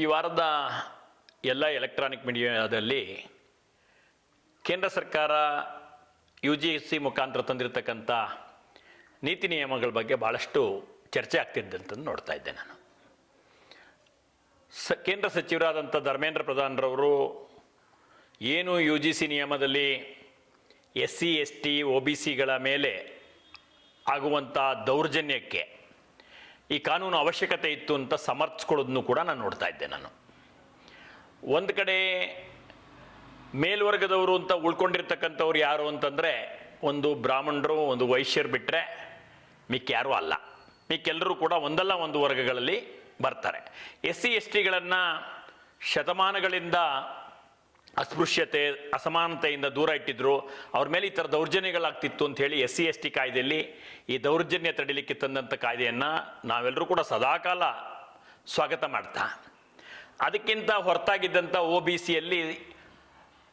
ಈ ವಾರದ ಎಲ್ಲ ಎಲೆಕ್ಟ್ರಾನಿಕ್ ಮೀಡಿಯಾದಲ್ಲಿ ಕೇಂದ್ರ ಸರ್ಕಾರ UGC ಮುಖಾಂತರ ತಂದಿರತಕ್ಕಂಥ ನೀತಿ ನಿಯಮಗಳ ಬಗ್ಗೆ ಭಾಳಷ್ಟು ಚರ್ಚೆ ಆಗ್ತಿದ್ದಂಥದ್ದು ನೋಡ್ತಾ ಇದ್ದೆ ನಾನು. ಕೇಂದ್ರ ಸಚಿವರಾದಂಥ ಧರ್ಮೇಂದ್ರ ಪ್ರಧಾನ್ರವರು ಏನು UGC ನಿಯಮದಲ್ಲಿ SC ST OBCಗಳ ಮೇಲೆ ಆಗುವಂಥ ದೌರ್ಜನ್ಯಕ್ಕೆ ಈ ಕಾನೂನು ಅವಶ್ಯಕತೆ ಇತ್ತು ಅಂತ ಸಮರ್ಥಿಸ್ಕೊಳ್ಳೋದನ್ನು ಕೂಡ ನಾನು ನೋಡ್ತಾ ಇದ್ದೆ. ನಾನು ಒಂದು ಕಡೆ ಮೇಲ್ವರ್ಗದವರು ಅಂತ ಉಳ್ಕೊಂಡಿರ್ತಕ್ಕಂಥವ್ರು ಯಾರು ಅಂತಂದರೆ ಒಂದು ಬ್ರಾಹ್ಮಣರು, ಒಂದು ವೈಶ್ಯರು ಬಿಟ್ಟರೆ ಮಿಕ್ಕ್ಯಾರೂ ಅಲ್ಲ. ಮಿಕ್ಕೆಲ್ಲರೂ ಕೂಡ ಒಂದಲ್ಲ ಒಂದು ವರ್ಗಗಳಲ್ಲಿ ಬರ್ತಾರೆ. SC STಗಳನ್ನು ಶತಮಾನಗಳಿಂದ ಅಸ್ಪೃಶ್ಯತೆ, ಅಸಮಾನತೆಯಿಂದ ದೂರ ಇಟ್ಟಿದ್ರು. ಅವ್ರ ಮೇಲೆ ಈ ಥರ ದೌರ್ಜನ್ಯಗಳಾಗ್ತಿತ್ತು ಅಂಥೇಳಿ SC ST ಕಾಯ್ದೆಯಲ್ಲಿ ಈ ದೌರ್ಜನ್ಯ ತಡಿಲಿಕ್ಕೆ ತಂದಂಥ ಕಾಯ್ದೆಯನ್ನು ನಾವೆಲ್ಲರೂ ಕೂಡ ಸದಾಕಾಲ ಸ್ವಾಗತ ಮಾಡ್ತಾ, ಅದಕ್ಕಿಂತ ಹೊರತಾಗಿದ್ದಂಥ OBCಯಲ್ಲಿ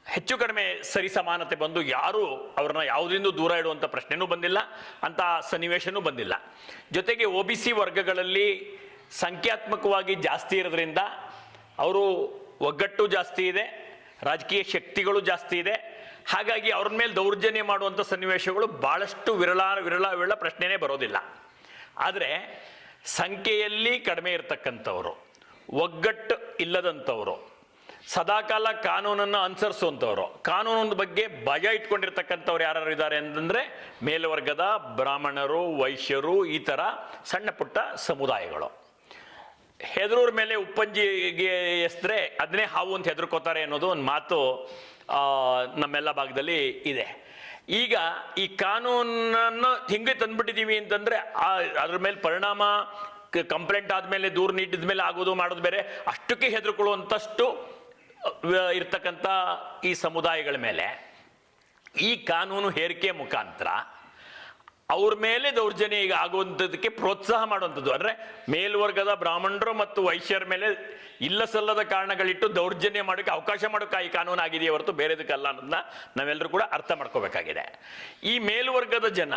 ಹೆಚ್ಚು ಕಡಿಮೆ ಸರಿ ಸಮಾನತೆ ಬಂದು ಯಾರೂ ಅವ್ರನ್ನ ಯಾವುದರಿಂದ ದೂರ ಇಡುವಂಥ ಪ್ರಶ್ನೆನೂ ಬಂದಿಲ್ಲ, ಅಂಥ ಸನ್ನಿವೇಶನೂ ಬಂದಿಲ್ಲ. ಜೊತೆಗೆ OBC ವರ್ಗಗಳಲ್ಲಿ ಸಂಖ್ಯಾತ್ಮಕವಾಗಿ ಜಾಸ್ತಿ ಇರೋದ್ರಿಂದ ಅವರು ಒಗ್ಗಟ್ಟು ಜಾಸ್ತಿ ಇದೆ, ರಾಜಕೀಯ ಶಕ್ತಿಗಳು ಜಾಸ್ತಿ ಇದೆ. ಹಾಗಾಗಿ ಅವ್ರ ಮೇಲೆ ದೌರ್ಜನ್ಯ ಮಾಡುವಂಥ ಸನ್ನಿವೇಶಗಳು ಭಾಳಷ್ಟು ವಿರಳ ಪ್ರಶ್ನೆನೇ ಬರೋದಿಲ್ಲ. ಆದರೆ ಸಂಖ್ಯೆಯಲ್ಲಿ ಕಡಿಮೆ ಇರತಕ್ಕಂಥವ್ರು, ಒಗ್ಗಟ್ಟು ಇಲ್ಲದಂಥವ್ರು, ಸದಾಕಾಲ ಕಾನೂನನ್ನು ಅನುಸರಿಸುವಂಥವ್ರು, ಕಾನೂನಿನ ಬಗ್ಗೆ ಭಯ ಇಟ್ಕೊಂಡಿರ್ತಕ್ಕಂಥವ್ರು ಯಾರು ಇದ್ದಾರೆ ಅಂತಂದರೆ ಮೇಲ್ವರ್ಗದ ಬ್ರಾಹ್ಮಣರು, ವೈಶ್ಯರು, ಈ ಥರ ಸಣ್ಣ ಪುಟ್ಟ ಸಮುದಾಯಗಳು. ಹೆದರೂರ ಮೇಲೆ ಉಪ್ಪಂಜಿಗೆ ಎಸ್ದ್ರೆ ಅದನ್ನೇ ಹಾವು ಅಂತ ಹೆದರ್ಕೋತಾರೆ ಅನ್ನೋದು ಒಂದು ಮಾತು ನಮ್ಮೆಲ್ಲ ಭಾಗದಲ್ಲಿ ಇದೆ. ಈಗ ಈ ಕಾನೂನನ್ನು ಹಿಂಗೆ ತಂದುಬಿಟ್ಟಿದ್ದೀವಿ ಅಂತಂದರೆ ಅದ್ರ ಮೇಲೆ ಪರಿಣಾಮ ಕಂಪ್ಲೇಂಟ್ ಆದಮೇಲೆ ದೂರು ನೀಡಿದ ಮೇಲೆ ಆಗೋದು ಮಾಡೋದು ಬೇರೆ, ಅಷ್ಟಕ್ಕೆ ಹೆದರ್ಕೊಳ್ಳುವಂಥಷ್ಟು ಇರ್ತಕ್ಕಂಥ ಈ ಸಮುದಾಯಗಳ ಮೇಲೆ ಈ ಕಾನೂನು ಹೇರಿಕೆ ಮುಖಾಂತರ ಅವ್ರ ಮೇಲೆ ದೌರ್ಜನ್ಯ ಈಗ ಆಗುವಂಥದ್ದಕ್ಕೆ ಪ್ರೋತ್ಸಾಹ ಮಾಡುವಂಥದ್ದು. ಅಂದರೆ ಮೇಲ್ವರ್ಗದ ಬ್ರಾಹ್ಮಣರು ಮತ್ತು ವೈಶ್ಯರ ಮೇಲೆ ಇಲ್ಲ ಸಲ್ಲದ ಕಾರಣಗಳಿಟ್ಟು ದೌರ್ಜನ್ಯ ಮಾಡೋಕ್ಕೆ ಅವಕಾಶ ಮಾಡೋಕ್ಕೆ ಈ ಕಾನೂನು ಆಗಿದೆಯೇ ಹೊರತು ಬೇರೆದಕ್ಕಲ್ಲ ಅನ್ನೋದನ್ನ ನಾವೆಲ್ಲರೂ ಕೂಡ ಅರ್ಥ ಮಾಡ್ಕೋಬೇಕಾಗಿದೆ. ಈ ಮೇಲ್ವರ್ಗದ ಜನ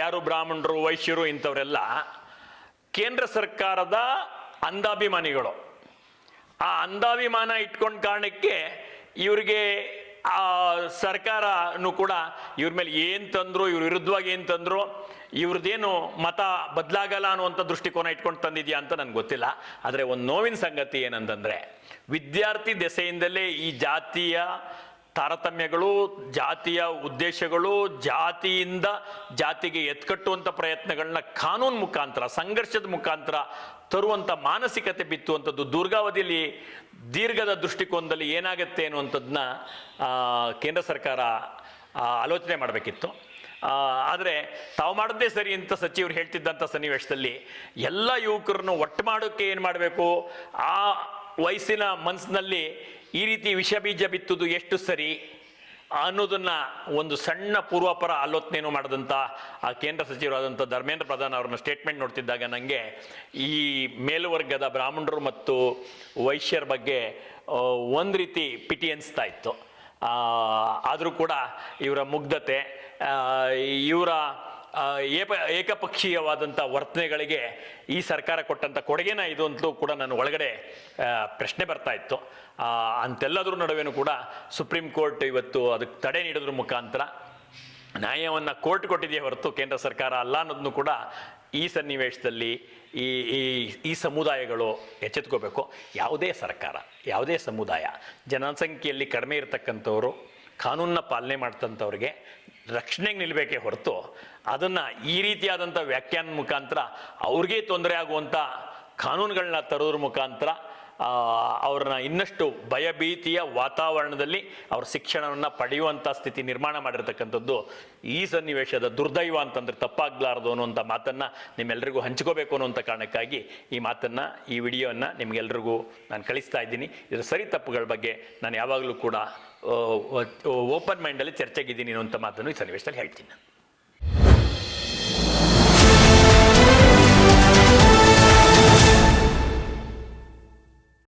ಯಾರು ಬ್ರಾಹ್ಮಣರು, ವೈಶ್ಯರು, ಇಂಥವರೆಲ್ಲ ಕೇಂದ್ರ ಸರ್ಕಾರದ ಅಂಧಾಭಿಮಾನಿಗಳು. ಆ ಅಂಧಾಭಿಮಾನ ಇಟ್ಕೊಂಡ ಕಾರಣಕ್ಕೆ ಇವರಿಗೆ ಆ ಸರ್ಕಾರನೂ ಕೂಡ ಇವ್ರ ಮೇಲೆ ಏನು ತಂದ್ರು, ಇವ್ರ ವಿರುದ್ಧವಾಗಿ ಏನು ತಂದ್ರು, ಇವ್ರದ್ದೇನು ಮತ ಬದಲಾಗಲ್ಲ ಅನ್ನುವಂಥ ದೃಷ್ಟಿಕೋನ ಇಟ್ಕೊಂಡು ತಂದಿದ್ಯಾ ಅಂತ ನನಗೆ ಗೊತ್ತಿಲ್ಲ. ಆದರೆ ಒಂದು ನೋವಿನ ಸಂಗತಿ ಏನಂತಂದರೆ ವಿದ್ಯಾರ್ಥಿ ದೆಸೆಯಿಂದಲೇ ಈ ಜಾತಿಯ ತಾರತಮ್ಯಗಳು, ಜಾತಿಯ ಉದ್ದೇಶಗಳು, ಜಾತಿಯಿಂದ ಜಾತಿಗೆ ಎತ್ಕಟ್ಟುವಂಥ ಪ್ರಯತ್ನಗಳನ್ನ ಕಾನೂನು ಮುಖಾಂತರ, ಸಂಘರ್ಷದ ಮುಖಾಂತರ ತರುವಂಥ ಮಾನಸಿಕತೆ ಬಿತ್ತುವಂಥದ್ದು ದೀರ್ಘಾವಧಿಯಲ್ಲಿ ದೀರ್ಘದ ದೃಷ್ಟಿಕೋನದಲ್ಲಿ ಏನಾಗುತ್ತೆ ಅನ್ನುವಂಥದ್ದನ್ನ ಕೇಂದ್ರ ಸರ್ಕಾರ ಆಲೋಚನೆ ಮಾಡಬೇಕಿತ್ತು. ಆದರೆ ತಾವು ಮಾಡೋದೇ ಸರಿ ಅಂತ ಸಚಿವರು ಹೇಳ್ತಿದ್ದಂಥ ಸನ್ನಿವೇಶದಲ್ಲಿ ಎಲ್ಲ ಯುವಕರನ್ನು ಒಟ್ಟು ಮಾಡೋಕ್ಕೆ ಏನು ಮಾಡಬೇಕು, ಆ ವಯಸ್ಸಿನ ಮನಸ್ಸಿನಲ್ಲಿ ಈ ರೀತಿ ವಿಷ ಬೀಜ ಬಿತ್ತುವುದು ಎಷ್ಟು ಸರಿ ಅನ್ನೋದನ್ನು ಒಂದು ಸಣ್ಣ ಪೂರ್ವಾಪರ ಆಲೋಚನೆಯನ್ನು ಮಾಡಿದಂಥ ಆ ಕೇಂದ್ರ ಸಚಿವರಾದಂಥ ಧರ್ಮೇಂದ್ರ ಪ್ರಧಾನ್ ಅವ್ರನ್ನ ಸ್ಟೇಟ್ಮೆಂಟ್ ನೋಡ್ತಿದ್ದಾಗ ನನಗೆ ಈ ಮೇಲ್ವರ್ಗದ ಬ್ರಾಹ್ಮಣರು ಮತ್ತು ವೈಶ್ಯರ ಬಗ್ಗೆ ಒಂದು ರೀತಿ ಪಿಟಿ ಅನಿಸ್ತಾ ಇತ್ತು. ಆದರೂ ಕೂಡ ಇವರ ಮುಗ್ಧತೆ, ಇವರ ಏಕಪಕ್ಷೀಯವಾದಂಥ ವರ್ತನೆಗಳಿಗೆ ಈ ಸರ್ಕಾರ ಕೊಟ್ಟಂಥ ಕೊಡುಗೆನ ಇದು ಅಂತಲೂ ಕೂಡ ನನ್ನ ಒಳಗಡೆ ಪ್ರಶ್ನೆ ಬರ್ತಾ ಇತ್ತು. ಅಂತೆಲ್ಲದ್ರ ನಡುವೆನೂ ಕೂಡ ಸುಪ್ರೀಂ ಕೋರ್ಟ್ ಇವತ್ತು ಅದಕ್ಕೆ ತಡೆ ನೀಡೋದ್ರ ಮುಖಾಂತರ ನ್ಯಾಯವನ್ನು ಕೋರ್ಟ್ ಕೊಟ್ಟಿದೆಯೇ ಹೊರತು ಕೇಂದ್ರ ಸರ್ಕಾರ ಅಲ್ಲ ಅನ್ನೋದನ್ನು ಕೂಡ ಈ ಸನ್ನಿವೇಶದಲ್ಲಿ ಈ ಸಮುದಾಯಗಳು ಎಚ್ಚೆತ್ಕೋಬೇಕು. ಯಾವುದೇ ಸರ್ಕಾರ, ಯಾವುದೇ ಸಮುದಾಯ ಜನಸಂಖ್ಯೆಯಲ್ಲಿ ಕಡಿಮೆ ಇರತಕ್ಕಂಥವ್ರು, ಕಾನೂನನ್ನ ಪಾಲನೆ ಮಾಡ್ತಂಥವ್ರಿಗೆ ರಕ್ಷಣೆಗೆ ನಿಲ್ಲಬೇಕೇ ಹೊರತು ಅದನ್ನು ಈ ರೀತಿಯಾದಂಥ ವ್ಯಾಖ್ಯಾನ ಮುಖಾಂತರ ಅವ್ರಿಗೆ ತೊಂದರೆ ಆಗುವಂಥ ಕಾನೂನುಗಳನ್ನ ತರೋದ್ರ ಮುಖಾಂತರ ಅವ್ರನ್ನ ಇನ್ನಷ್ಟು ಭಯಭೀತಿಯ ವಾತಾವರಣದಲ್ಲಿ ಅವ್ರ ಶಿಕ್ಷಣವನ್ನು ಪಡೆಯುವಂಥ ಸ್ಥಿತಿ ನಿರ್ಮಾಣ ಮಾಡಿರ್ತಕ್ಕಂಥದ್ದು ಈ ಸನ್ನಿವೇಶದ ದುರ್ದೈವ ಅಂತಂದರೆ ತಪ್ಪಾಗಲಾರ್ದು ಅನ್ನುವಂಥ ಮಾತನ್ನು ನಿಮ್ಮೆಲ್ಲರಿಗೂ ಹಂಚ್ಕೋಬೇಕು ಅನ್ನುವಂಥ ಕಾರಣಕ್ಕಾಗಿ ಈ ಮಾತನ್ನು, ಈ ವಿಡಿಯೋವನ್ನು ನಿಮಗೆಲ್ಲರಿಗೂ ನಾನು ಕಳಿಸ್ತಾ ಇದ್ದೀನಿ. ಇದರ ಸರಿ ತಪ್ಪುಗಳ ಬಗ್ಗೆ ನಾನು ಯಾವಾಗಲೂ ಕೂಡ ಓಪನ್ ಮೈಂಡಲ್ಲಿ ಚರ್ಚೆಗಿದ್ದೀನಿ ಅನ್ನುವಂಥ ಮಾತನ್ನು ಈ ಸನ್ನಿವೇಶದಲ್ಲಿ ಹೇಳ್ತೀನಿ.